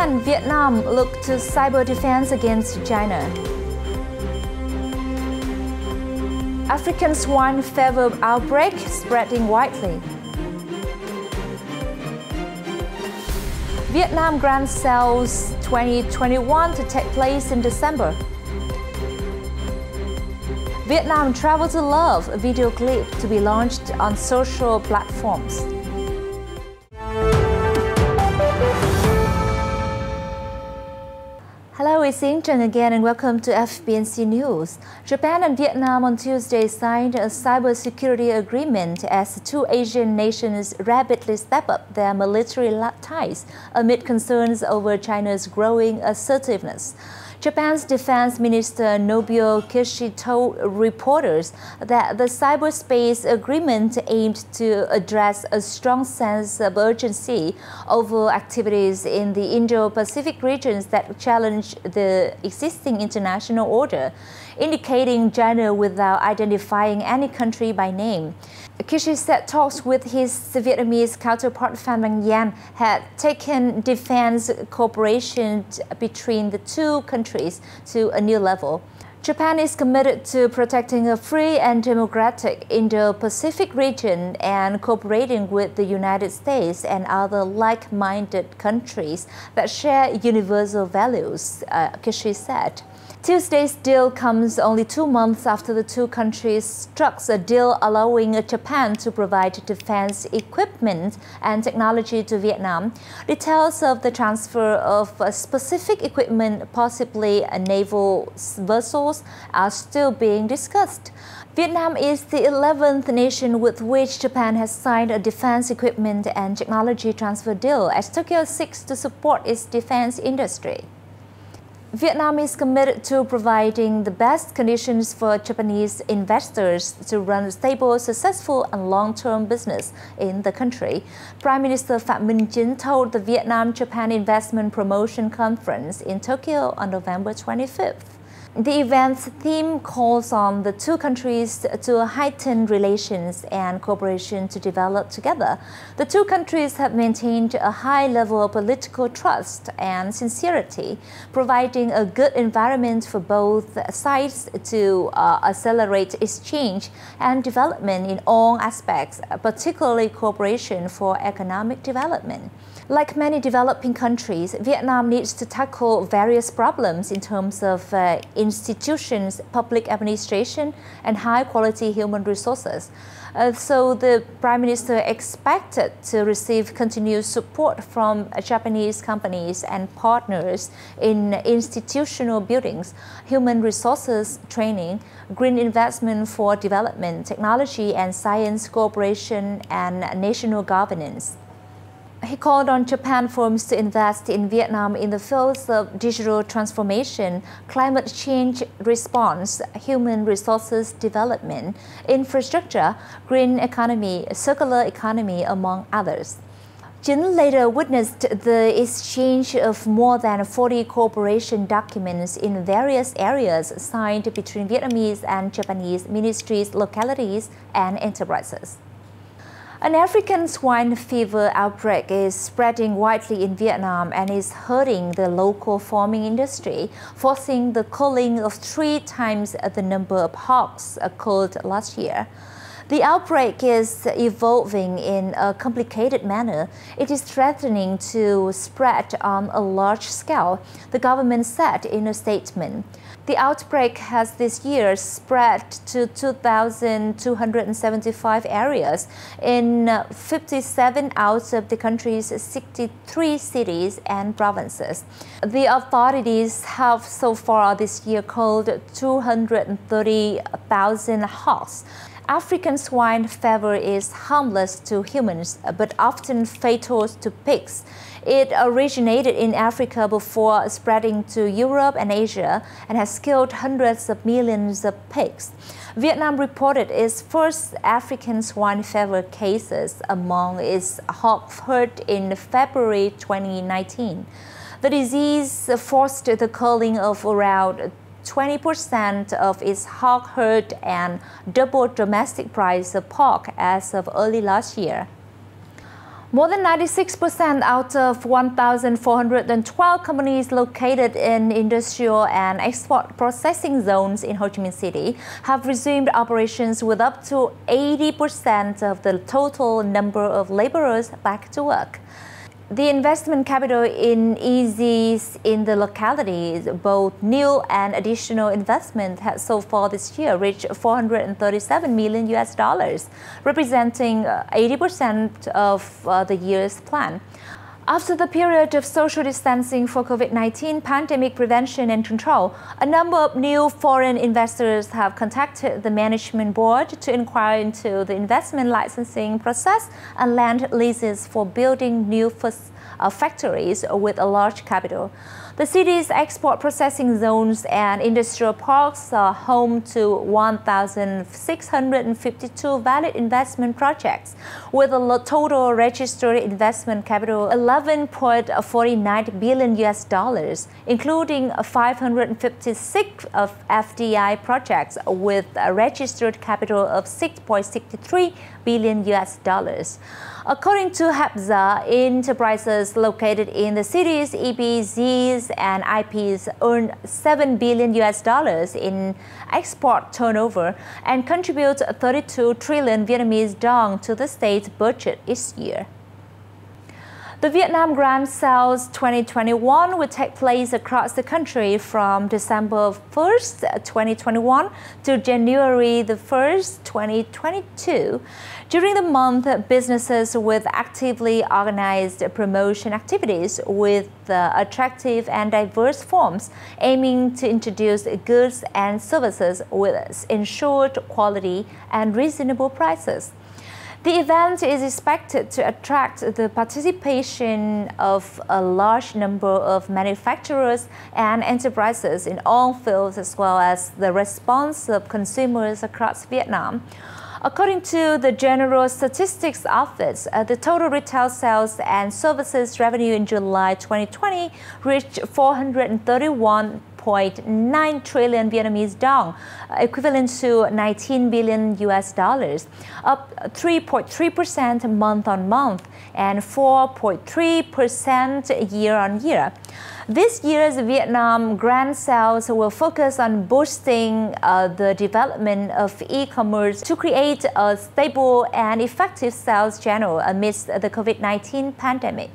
and Vietnam look to cyber defense against China. African swine fever outbreak spreading widely. Vietnam Grand Sales 2021 to take place in December. Vietnam Travel to Love, a video clip to be launched on social platforms. Hello, it's Trần again and welcome to FBNC News. Japan and Vietnam on Tuesday signed a cybersecurity agreement as the two Asian nations rapidly step up their military ties amid concerns over China's growing assertiveness. Japan's Defense Minister Nobio Kishi told reporters that the cyberspace agreement aimed to address a strong sense of urgency over activities in the Indo-Pacific regions that challenge the existing international order, indicating China without identifying any country by name. Kishi said talks with his Vietnamese counterpart Phan Van Yan had taken defense cooperation between the two countries to a new level. Japan is committed to protecting a free and democratic Indo-Pacific region and cooperating with the United States and other like-minded countries that share universal values, Kishi said. Tuesday's deal comes only 2 months after the two countries struck a deal allowing Japan to provide defense equipment and technology to Vietnam. Details of the transfer of specific equipment, possibly naval vessels, are still being discussed. Vietnam is the 11th nation with which Japan has signed a defense equipment and technology transfer deal as Tokyo seeks to support its defense industry. Vietnam is committed to providing the best conditions for Japanese investors to run stable, successful and long-term business in the country. Prime Minister Phạm Minh Chính told the Vietnam-Japan Investment Promotion Conference in Tokyo on November 25th. The event's theme calls on the two countries to heighten relations and cooperation to develop together. The two countries have maintained a high level of political trust and sincerity, providing a good environment for both sides to accelerate exchange and development in all aspects, particularly cooperation for economic development. Like many developing countries, Vietnam needs to tackle various problems in terms of institutions, public administration, and high-quality human resources. So the Prime Minister expected to receive continued support from Japanese companies and partners in institutional buildings, human resources training, green investment for development, technology and science cooperation, and national governance. He called on Japan firms to invest in Vietnam in the fields of digital transformation, climate change response, human resources development, infrastructure, green economy, circular economy, among others. Chính later witnessed the exchange of more than 40 cooperation documents in various areas signed between Vietnamese and Japanese ministries, localities, and enterprises. An African swine fever outbreak is spreading widely in Vietnam and is hurting the local farming industry, forcing the culling of 3 times the number of hogs culled last year. The outbreak is evolving in a complicated manner. It is threatening to spread on a large scale, the government said in a statement. The outbreak has this year spread to 2,275 areas in 57 out of the country's 63 cities and provinces. The authorities have so far this year culled 230,000 hogs. African swine fever is harmless to humans but often fatal to pigs. It originated in Africa before spreading to Europe and Asia and has killed hundreds of millions of pigs. Vietnam reported its first African swine fever cases among its hog herd in February 2019. The disease forced the culling of around 20% of its hog herd and doubled domestic price of pork as of early last year. More than 96% out of 1,412 companies located in industrial and export processing zones in Ho Chi Minh City have resumed operations with up to 80% of the total number of laborers back to work. The investment capital in EZs in the localities, both new and additional investment, has so far this year reached $437 million, representing 80% of the year's plan. After the period of social distancing for COVID-19 pandemic prevention and control, a number of new foreign investors have contacted the management board to inquire into the investment licensing process and land leases for building new factories with a large capital. The city's export processing zones and industrial parks are home to 1,652 valid investment projects with a total registered investment capital $11.49 billion, including 556 of FDI projects with a registered capital of $6.63 billion. According to HAPSA, enterprises located in the city's EBZs and IPs earned $7 billion in export turnover and contribute 32 trillion Vietnamese dong to the state's budget each year. The Vietnam Grand Sales 2021 will take place across the country from December 1st, 2021 to January 1st, 2022. During the month, businesses will actively organize promotion activities with attractive and diverse forms, aiming to introduce goods and services with ensured quality and reasonable prices. The event is expected to attract the participation of a large number of manufacturers and enterprises in all fields, as well as the response of consumers across Vietnam. According to the General Statistics Office, the total retail sales and services revenue in July 2020 reached 431.9 trillion Vietnamese dong, equivalent to $19 billion, up 3.3% month-on-month and 4.3% year-on-year. This year's Vietnam Grand Sales will focus on boosting the development of e-commerce to create a stable and effective sales channel amidst the COVID-19 pandemic.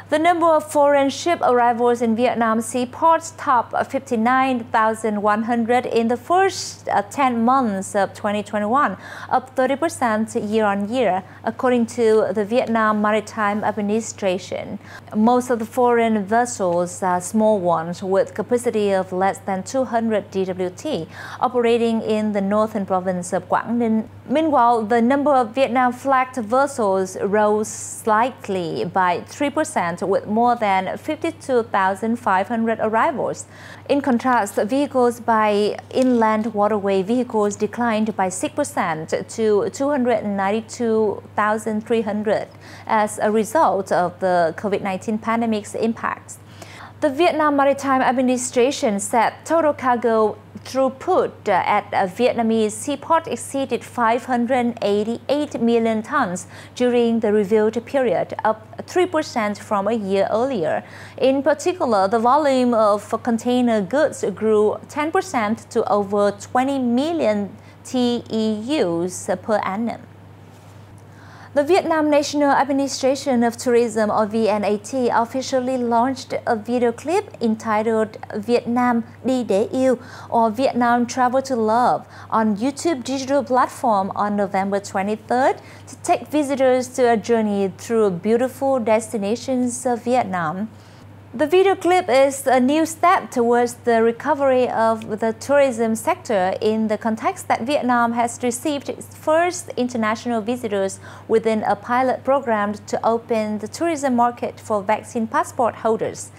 The number of foreign ship arrivals in Vietnam seaports topped 59,100 in the first 10 months of 2021, up 30% year-on-year, according to the Vietnam Maritime Administration. Most of the foreign vessels are small ones with capacity of less than 200 DWT, operating in the northern province of Quảng Ninh. Meanwhile, the number of Vietnam-flagged vessels rose slightly by 3%, with more than 52,500 arrivals. In contrast, vehicles by inland waterway vehicles declined by 6% to 292,300 as a result of the COVID-19 pandemic's impacts. The Vietnam Maritime Administration said total cargo throughput at a Vietnamese seaport exceeded 588 million tons during the reviewed period, up 3% from a year earlier. In particular, the volume of container goods grew 10% to over 20 million TEUs per annum. The Vietnam National Administration of Tourism, or VNAT, officially launched a video clip entitled Vietnam Đi Để Yêu, or Vietnam Travel to Love, on YouTube digital platform on November 23rd to take visitors to a journey through beautiful destinations of Vietnam. The video clip is a new step towards the recovery of the tourism sector in the context that Vietnam has received its first international visitors within a pilot program to open the tourism market for vaccine passport holders.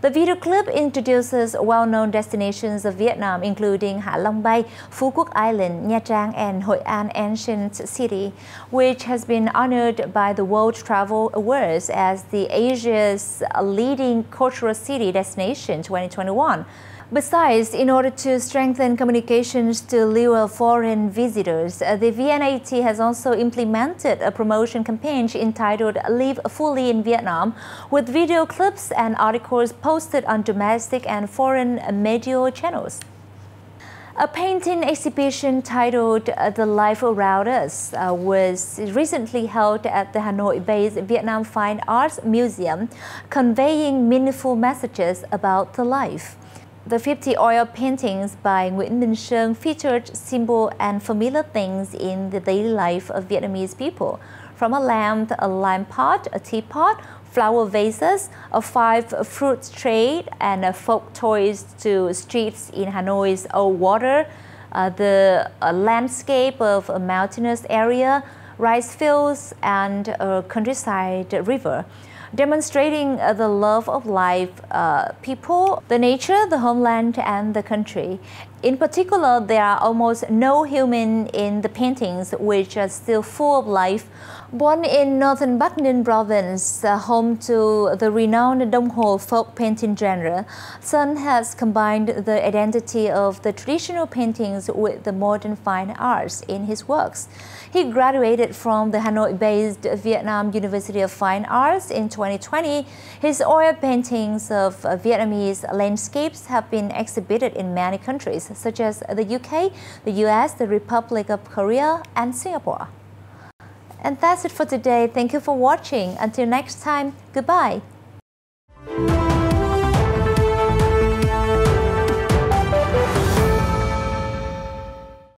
The video clip introduces well-known destinations of Vietnam, including Hạ Long Bay, Phu Quoc Island, Nha Trang, and Hội An Ancient City, which has been honored by the World Travel Awards as the Asia's leading cultural city destination 2021. Besides, in order to strengthen communications to lure foreign visitors, the VNAT has also implemented a promotion campaign entitled Live Fully in Vietnam, with video clips and articles posted on domestic and foreign media channels. A painting exhibition titled The Life Around Us was recently held at the Hanoi-based Vietnam Fine Arts Museum, conveying meaningful messages about the life. The 50 oil paintings by Nguyễn Minh Sơn featured simple and familiar things in the daily life of Vietnamese people, from a lamp, a lime pot, a teapot, flower vases, a 5-fruit tray, and folk toys to streets in Hanoi's old water, the landscape of a mountainous area, rice fields, and a countryside river, demonstrating the love of life, people, the nature, the homeland, and the country. In particular, there are almost no human in the paintings, which are still full of life. Born in northern Bắc Ninh province, home to the renowned Đông Hồ folk painting genre, Sơn has combined the identity of the traditional paintings with the modern fine arts in his works. He graduated from the Hanoi-based Vietnam University of Fine Arts in 2020. His oil paintings of Vietnamese landscapes have been exhibited in many countries, such as the UK, the US, the Republic of Korea, and Singapore. And that's it for today. Thank you for watching. Until next time, goodbye.